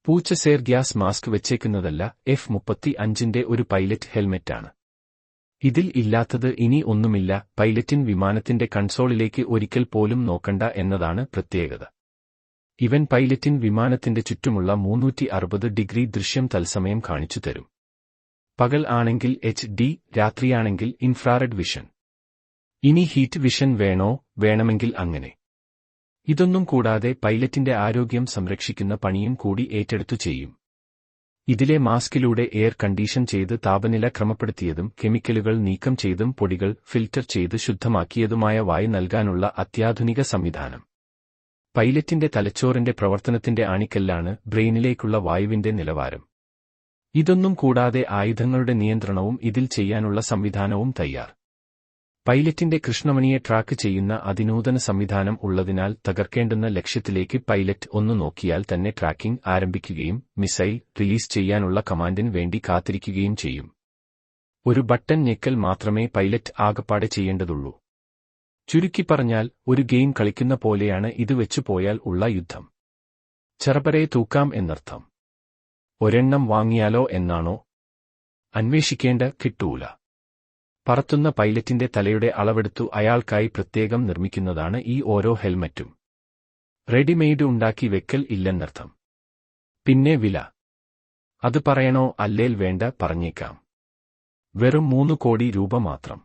പൂച്ചസേർ gas mask വെച്ചേക്കുന്നതല്ല, F-35ന്റെ ഒരു pilot ഹെൽമെറ്റാണ്. ഇതിൽ ഇല്ലാത്തത് ഇനി ഒന്നുമില്ല. പൈലറ്റിൻ വിമാനത്തിന്റെ കൺസോളിലേക്ക് ഒരിക്കൽ പോലും നോക്കണ്ട എന്നതാണ് പ്രത്യേകത. ഇവൻ പൈലറ്റിൻ വിമാനത്തിന്റെ ചുറ്റുമുള്ള 360 ഡിഗ്രി ദൃശ്യം തത്സമയം കാണിച്ചു തരും. പകൽ ആണെങ്കിൽ HD, രാത്രിയാണെങ്കിൽ ഇൻഫ്രാറെഡ് വിഷൻ. ഇനി ഹീറ്റ് വിഷൻ വേണോ? വേണമെങ്കിൽ അങ്ങനെ. ഇതൊന്നും കൂടാതെ പൈലറ്റിന്റെ ആരോഗ്യം സംരക്ഷിക്കുന്ന പണിയും കൂടി ഏറ്റെടുത്തു ചെയ്യും. ഇതിലെ മാസ്കിലൂടെ എയർ കണ്ടീഷൻ ചെയ്ത് താപനില ക്രമപ്പെടുത്തിയതും കെമിക്കലുകൾ നീക്കം ചെയ്തും പൊടികൾ ഫിൽറ്റർ ചെയ്ത് ശുദ്ധമാക്കിയതുമായ വായു നൽകാനുള്ള അത്യാധുനിക സംവിധാനം. പൈലറ്റിന്റെ തലച്ചോറിന്റെ പ്രവർത്തനത്തിന്റെ ആണിക്കല്ലാണ് ബ്രെയിനിലേക്കുള്ള വായുവിന്റെ നിലവാരം. ഇതൊന്നും കൂടാതെ ആയുധങ്ങളുടെ നിയന്ത്രണവും ഇതിൽ ചെയ്യാനുള്ള സംവിധാനവും തയ്യാർ. പൈലറ്റിന്റെ കൃഷ്ണമണിയെ ട്രാക്ക് ചെയ്യുന്ന അതിനൂതന സംവിധാനം ഉള്ളതിനാൽ തകർക്കേണ്ടുന്ന ലക്ഷ്യത്തിലേക്ക് പൈലറ്റ് ഒന്ന് നോക്കിയാൽ തന്നെ ട്രാക്കിംഗ് ആരംഭിക്കുകയും മിസൈൽ റിലീസ് ചെയ്യാനുള്ള കമാൻഡിന് വേണ്ടി കാത്തിരിക്കുകയും ചെയ്യും. ഒരു ബട്ടൺ ഞെക്കൽ മാത്രമേ പൈലറ്റ് ആകപ്പാടെ ചെയ്യേണ്ടതുള്ളൂ. ചുരുക്കി പറഞ്ഞാൽ ഒരു ഗെയിം കളിക്കുന്ന പോലെയാണ് ഇത് വെച്ചുപോയാൽ ഉള്ള യുദ്ധം. ചെറപരെ തൂക്കാം എന്നർത്ഥം. ഒരെണ്ണം വാങ്ങിയാലോ എന്നാണോ? അന്വേഷിക്കേണ്ട, കിട്ടൂല. പറത്തുന്ന പൈലറ്റിന്റെ തലയുടെ അളവെടുത്തു അയാൾക്കായി പ്രത്യേകം നിർമ്മിക്കുന്നതാണ് ഈ ഓരോ ഹെൽമറ്റും. റെഡിമെയ്ഡ് ഉണ്ടാക്കി വെക്കൽ ഇല്ലെന്നർത്ഥം. പിന്നെ വില. അത് പറയണോ? അല്ലേൽ വേണ്ട, പറഞ്ഞേക്കാം. വെറും 3 കോടി രൂപ മാത്രം.